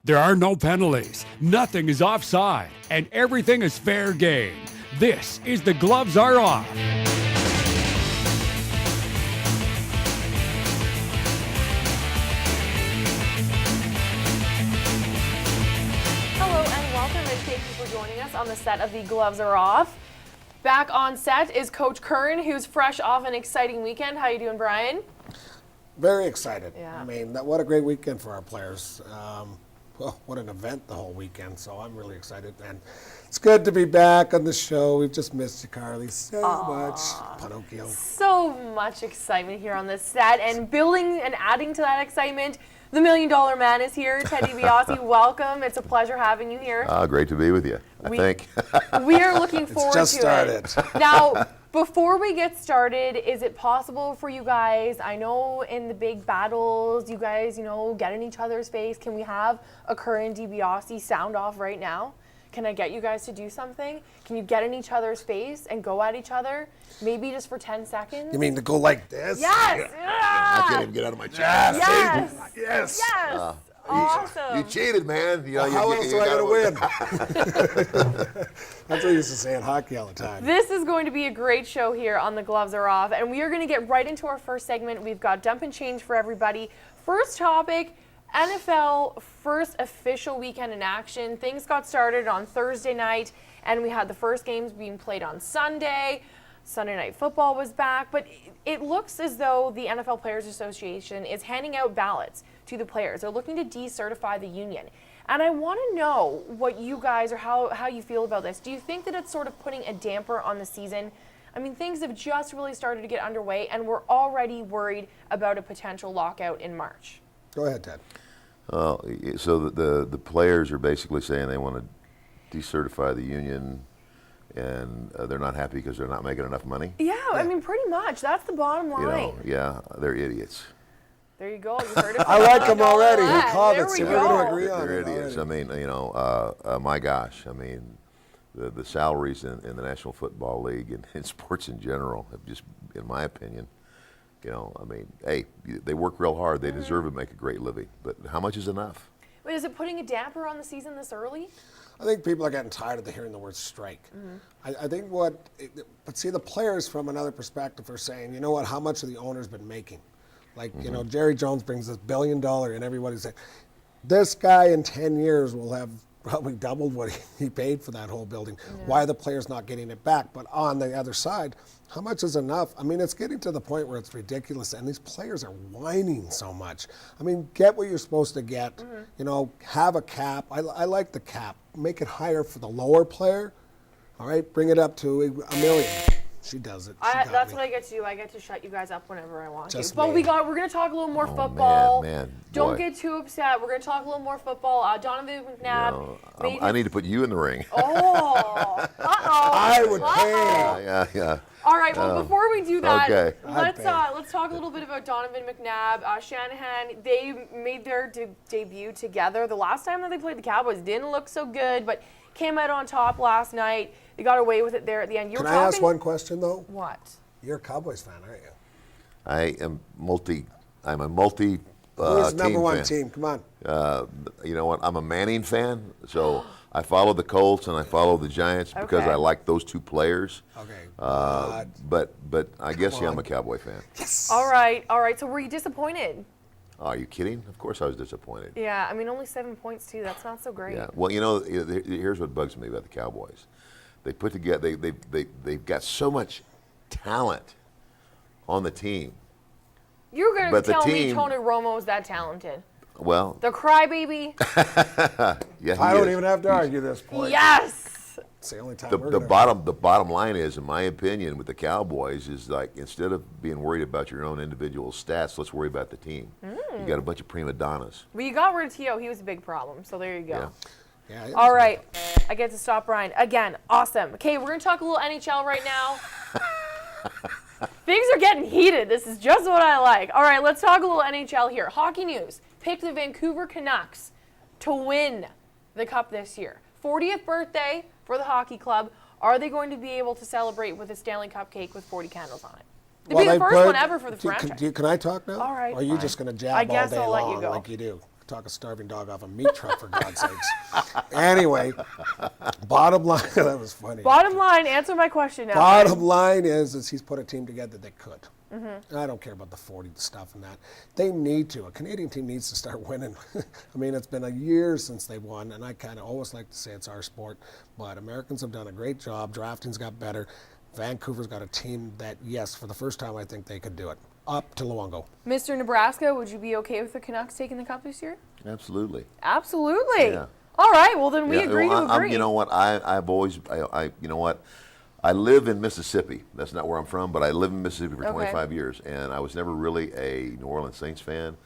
There are no penalties, nothing is offside, and everything is fair game. This is The Gloves Are Off. Hello and welcome, and thank you for joining us on the set of The Gloves Are Off. Back on set is Coach Curran, who's fresh off an exciting weekend. How you doing, Brian? Very excited. Yeah. I mean, what a great weekend for our players. Well, what an event the whole weekend, so I'm really excited. And it's good to be back on the show. We've just missed you, Carly, so much. Pinocchio. So much excitement here on this set, and building and adding to that excitement, the $1 Million Man is here. Ted Dibiase, welcome. It's a pleasure having you here. Great to be with you, I think. We are looking forward to just started. it. Now, before we get started, is it possible for you guys, I know in the big battles, you guys, get in each other's face. Can we have a Curran Dibiase sound off right now? Can I get you guys to do something? Can you get in each other's face and go at each other? Maybe just for 10 seconds? You mean to go like this? Yes! I can't even get out of my chair. Yes! Yes. Yes! Awesome. You cheated, man. How else do I gotta win? That's what I used to say in hockey all the time. This is going to be a great show here on The Gloves Are Off, and we are going to get right into our first segment. We've got Dump and Change for everybody. First topic, NFL first official weekend in action. Things got started on Thursday night, and we had the first games being played on Sunday. Sunday Night Football was back, but it looks as though the NFL Players Association is handing out ballots to the players. They're looking to decertify the union. And I want to know what you guys, or how you feel about this. Do you think that it's sort of putting a damper on the season? I mean, things have just really started to get underway, and we're already worried about a potential lockout in March. Go ahead, Ted. So the players are basically saying they want to decertify the union, and they're not happy because they're not making enough money. Yeah, I mean, pretty much. That's the bottom line. They're idiots. There you go. You heard it. I like them already. He called there it, we so go. we're going to agree on They're it idiots. already. I mean, my gosh. I mean, the salaries in the National Football League and in sports in general have just, in my opinion, I mean, hey, they work real hard. They deserve to make a great living. But how much is enough? Wait, is it putting a damper on the season this early? I think people are getting tired of hearing the word strike. I think but see, the players from another perspective are saying, you know what, how much have the owners been making? Like, Jerry Jones brings this $1 billion, and everybody's saying, this guy in 10 years will have probably doubled what he paid for that whole building. Yeah. Why are the players not getting it back? But on the other side, how much is enough? I mean, it's getting to the point where it's ridiculous, and these players are whining so much. I mean, get what you're supposed to get. Have a cap. I like the cap. Make it higher for the lower player. All right, bring it up to $1 million. She does it. That's what I get to do. I get to shut you guys up whenever I want Just to. But me. we're going to talk a little more football. Man, Don't boy. get too upset. We're going to talk a little more football. Donovan McNabb. I need to put you in the ring. Oh, I would pay. Yeah. All right. Well, before we do that, Okay. let's talk a little bit about Donovan McNabb, Shanahan. They made their debut together. The last time that they played the Cowboys didn't look so good, but came out on top last night. They got away with it there at the end. Can I ask one question though? What? You're a Cowboys fan, aren't you? I'm a multi. Who's the number one fan. team? Come on. You know what? I'm a Manning fan, so I follow the Colts and I follow the Giants because I like those two players. Okay. But I guess I'm a Cowboy fan. Yes. All right. So were you disappointed? Are you kidding? Of course I was disappointed. Yeah, I mean, only 7 points, too. That's not so great. Yeah. Well, here's what bugs me about the Cowboys. They put together. They've got so much talent on the team. You're going to tell me team- Tony Romo's that talented. Well, The crybaby? yeah. I don't even have to argue this point. Yes! It's the only time The we're gonna bottom line is, in my opinion, with the Cowboys, is like instead of being worried about your own individual stats, let's worry about the team. You got a bunch of prima donnas. Well, you got rid of T.O. He was a big problem, so there you go. Yeah. Yeah, All right. I get to stop Brian. Again, awesome. Okay, we're going to talk a little NHL right now. Things are getting heated. This is just what I like. All right, let's talk a little NHL here. Hockey news. Picked the Vancouver Canucks to win the Cup this year. 40th birthday for the hockey club. Are they going to be able to celebrate with a Stanley Cup cake with 40 candles on it? It'd be the first one ever for the franchise. Can I talk now? All right. Or are you just going to jab I all guess day I'll let long you go. like you do? talk a starving dog off a meat truck, for God's sakes. Anyway, bottom line, that was funny. Bottom line, answer my question now. Bottom line is he's put a team together that could. I don't care about the 40 stuff and that. They need to. A Canadian team needs to start winning. I mean, it's been a year since they won, and I kind of always like to say it's our sport, but Americans have done a great job. Drafting's got better. Vancouver's got a team that, yes, for the first time, I think they could do it. Up to Luongo. Mr. Nebraska, would you be okay with the Canucks taking the cup this year? Absolutely. Absolutely. Yeah. All right, well, then we Yeah, agree well, to agree. you know what? You know what? I live in Mississippi. That's not where I'm from, but I lived in Mississippi for 25 years, and I was never really a New Orleans Saints fan.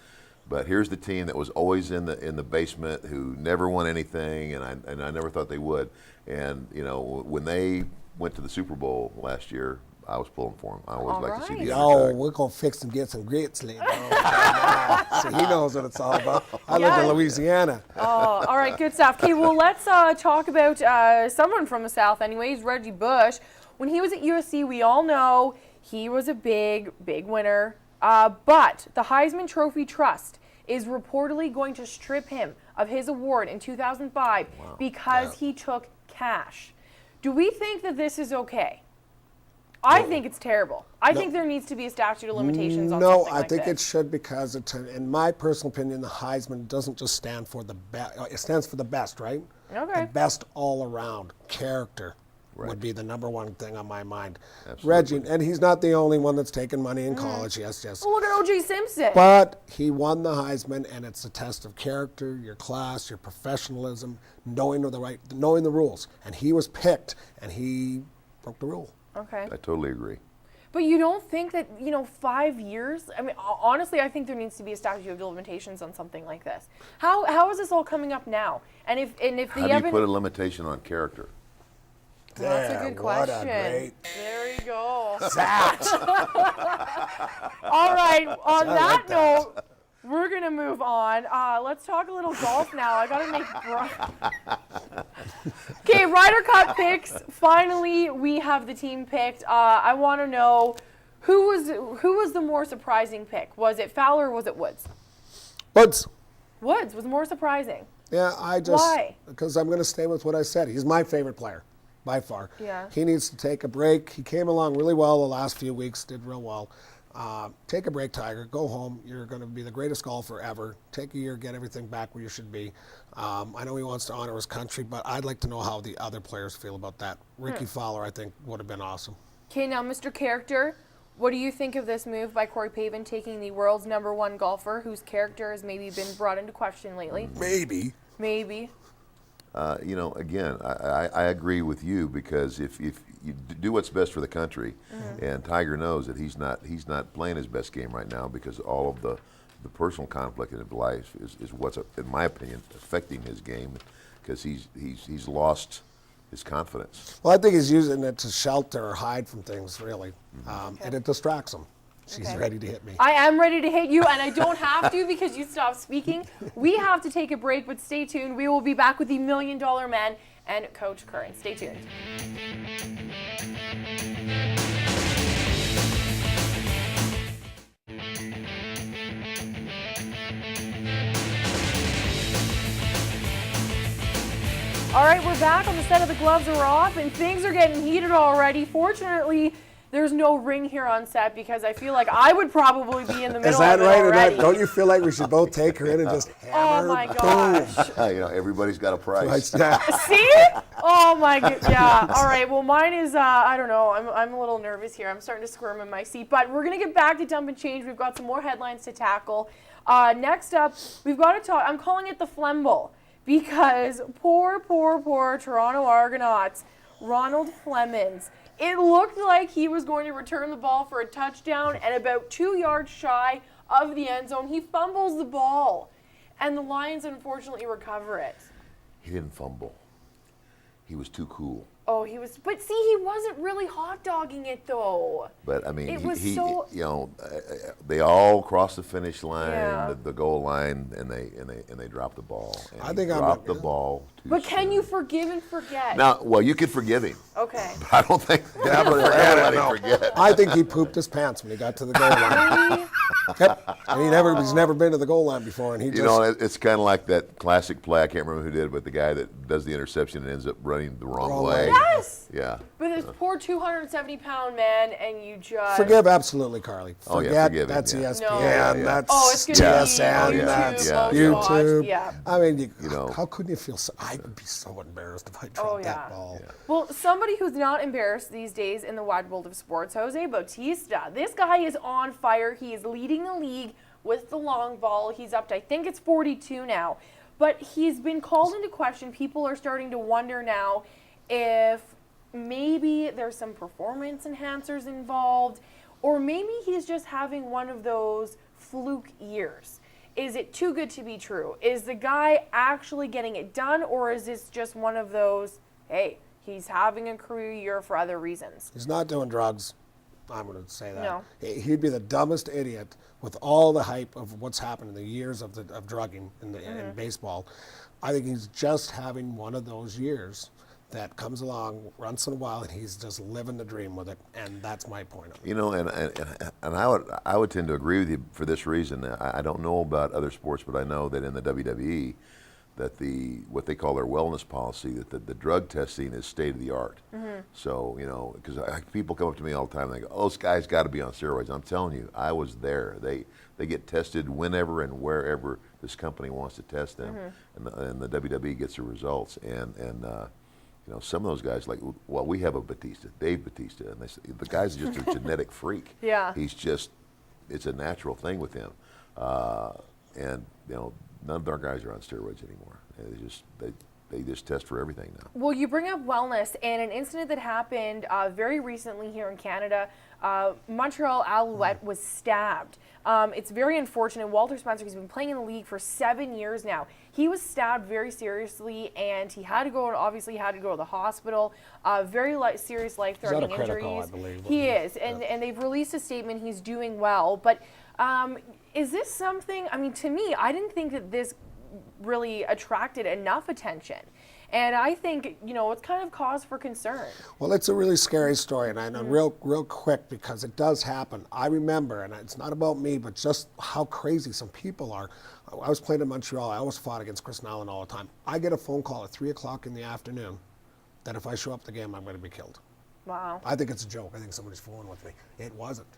But here's the team that was always in the basement, who never won anything, and I never thought they would. And you know, when they went to the Super Bowl last year, I was pulling for them. I always like to see the Oh, underdog. we're going to fix and get some grits later on. So he knows what it's all about. I live in Louisiana. Oh, all right, good stuff. Okay, well, let's talk about someone from the South anyways, Reggie Bush. When he was at USC, we all know he was a big winner. But the Heisman Trophy Trust is reportedly going to strip him of his award in 2005 because he took cash. Do we think that this is okay? I think it's terrible. I think there needs to be a statute of limitations on something like this. No, I think it should, because in my personal opinion, the Heisman doesn't just stand for the best. It stands for the best, right? Okay. The best all around. Character would be the number one thing on my mind. Absolutely. Reggie, and he's not the only one that's taken money in college. Yes. Well, look at O.J. Simpson. But he won the Heisman, and it's a test of character, your class, your professionalism, knowing the rules. And he was picked, and he broke the rule. Okay. I totally agree. But you don't think that, 5 years? I mean, honestly, I think there needs to be a statute of limitations on something like this. How is this all coming up now? And if How do you put a limitation on character? Well, that's a good question. What a great There you go. Zach. All right. On I that like that. note, we're gonna move on. Let's talk a little golf now. I gotta make. Okay, Ryder Cup picks. Finally, we have the team picked. I want to know who was the more surprising pick. Was it Fowler or was it Woods? Woods. Woods was more surprising. Yeah, Why? Because I'm going to stay with what I said. He's my favorite player, by far. Yeah. He needs to take a break. He came along really well the last few weeks, did real well. Take a break, Tiger. Go home. You're going to be the greatest golfer ever. Take a year, get everything back where you should be. I know he wants to honor his country, but I'd like to know how the other players feel about that. Ricky Fowler, I think, would have been awesome. Okay, now, Mr. Character, what do you think of this move by Corey Pavin taking the world's #1 golfer whose character has maybe been brought into question lately? Maybe. Again, I agree with you, because if you do what's best for the country, and Tiger knows that he's not playing his best game right now, because all of the personal conflict in his life is what's, in my opinion, affecting his game, because he's lost his confidence. Well, I think he's using it to shelter or hide from things, really. And it distracts him. She's ready to hit me. I am ready to hit you, and I don't have to because you stopped speaking. We have to take a break, but stay tuned. We will be back with the $1 Million Man and Coach Curran. Stay tuned. All right, we're back on the set of The Gloves Are Off, and things are getting heated already. Fortunately, there's no ring here on set, because I feel like I would probably be in the middle Is that of it right or already. not? Don't you feel like we should both take her in and just hammer Oh my her? gosh. Everybody's got a price. Yeah. See? Oh my god. Yeah. All right. Well, mine is I don't know. I'm a little nervous here. I'm starting to squirm in my seat. But we're gonna get back to Dump and Change. We've got some more headlines to tackle. Next up, we've got to talk. I'm calling it the Flemble, because poor Toronto Argonauts, Ronald Flemings. It looked like he was going to return the ball for a touchdown, and about 2 yards shy of the end zone, he fumbles the ball, and the Lions unfortunately recover it. He didn't fumble. He was too cool. Oh, he was, but see, he wasn't really hot dogging it though. But I mean, It was so- they all crossed the finish line, Yeah. the goal line, and they dropped the ball. And I think he I'm dropped not- the ball too But can soon. you forgive and forget? Now, well, you could forgive him. Okay. But I don't think ever let him forget. I think he pooped his pants when he got to the goal line. Yep. And he's never been to the goal line before, and he You know, it's kind of like that classic play. I can't remember who did it, but the guy that does the interception and ends up running the wrong way. Yes. Yeah. But this poor 270-pound man, and you just forgive absolutely, Carly. Forgive him, that's yeah. ESPN. No. That's it's gonna TSN. be That's YouTube. YouTube. Yeah. I mean, You know. how couldn't you feel so? I would be so embarrassed if I dropped that ball. Yeah. Well, somebody who's not embarrassed these days in the wide world of sports, Jose Bautista. This guy is on fire. He is leading the league with the long ball. He's up to, I think it's 42 now. But he's been called into question. People are starting to wonder now if maybe there's some performance enhancers involved, or maybe he's just having one of those fluke years. Is it too good to be true? Is the guy actually getting it done, or is this just one of those, hey, he's having a career year for other reasons? He's not doing drugs. I'm going to say that. No. He'd be the dumbest idiot with all the hype of what's happened in the years of drugging in baseball. I think he's just having one of those years that comes along once in a while, and he's just living the dream with it, and that's my point on it. You know, and I would tend to agree with you for this reason. I don't know about other sports, but I know that in the WWE, that what they call their wellness policy, that the drug testing is state of the art. So, you know, because people come up to me all the time and they go, "Oh, this guy's got to be on steroids." I'm telling you, I was there. They get tested whenever and wherever this company wants to test them, and the WWE gets the results. And you know, some of those guys, like, well, we have a Batista, Dave Batista, and the guy's just a genetic freak. Yeah. He's just, it's a natural thing with him. And, you know, none of our guys are on steroids anymore. They just test for everything now. Well, you bring up wellness, and an incident that happened very recently here in Canada, Montreal Alouette was stabbed. It's very unfortunate. Walter Spencer, he's been playing in the league for 7 years now. He was stabbed very seriously, and he had to go to the hospital. Very serious life-threatening He's out of critical, injuries. I believe. He is, and they've released a statement. He's doing well, but is this something? I mean, to me, I didn't think that this really attracted enough attention. And I think, you know, it's kind of cause for concern. Well, it's a really scary story, and I know real quick, because it does happen. I remember, and it's not about me, but just how crazy some people are. I was playing in Montreal. I always fought against Chris Allen all the time. I get a phone call at 3 o'clock in the afternoon that if I show up at the game, I'm going to be killed. Wow. I think it's a joke. I think somebody's fooling with me. It wasn't.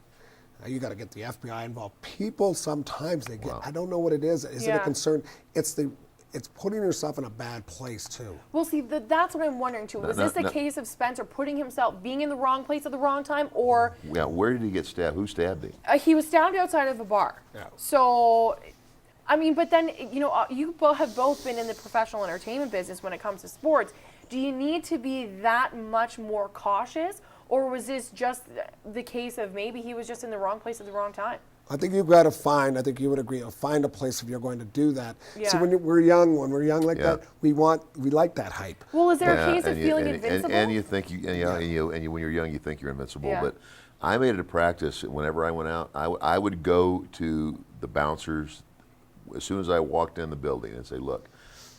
You got to get the FBI involved. People sometimes they get. Wow. I don't know what it is. Is it Yeah. a concern? It's putting yourself in a bad place too. Well, see, that's what I'm wondering too. Was this the case of Spencer putting himself, being in the wrong place at the wrong time, or Yeah, where did he get stabbed? Who stabbed him? he was stabbed outside of a bar? Yeah. So, I mean, but then, you know, you have both been in the professional entertainment business when it comes to sports. Do you need to be that much more cautious, or was this just the case of maybe he was just in the wrong place at the wrong time? I think you've got to find. I think you would agree. Find a place if you're going to do that. Yeah. See, when we're young like Yeah. that, we like that hype. Well, is there a Yeah, case of and you- feeling and- invincible? And you think when you're young, you think you're invincible. Yeah. But I made it a practice. Whenever I went out, I would go to the bouncers as soon as I walked in the building and say, "Look,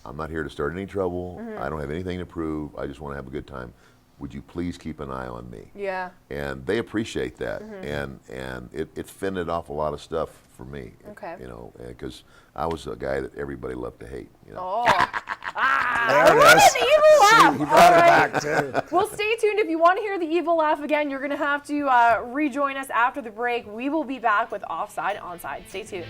I'm not here to start any trouble. I don't have anything to prove. I just want to have a good time. Would you please keep an eye on me?" Yeah. And they appreciate that, and it fended off a lot of stuff for me. Okay. You know, because I was a guy that everybody loved to hate. You know. Oh. There What it is. an evil laugh. He brought All it right. back too. Well, stay tuned. If you want to hear the evil laugh again, you're going to have to rejoin us after the break. We will be back with Offside, Onside. Stay tuned.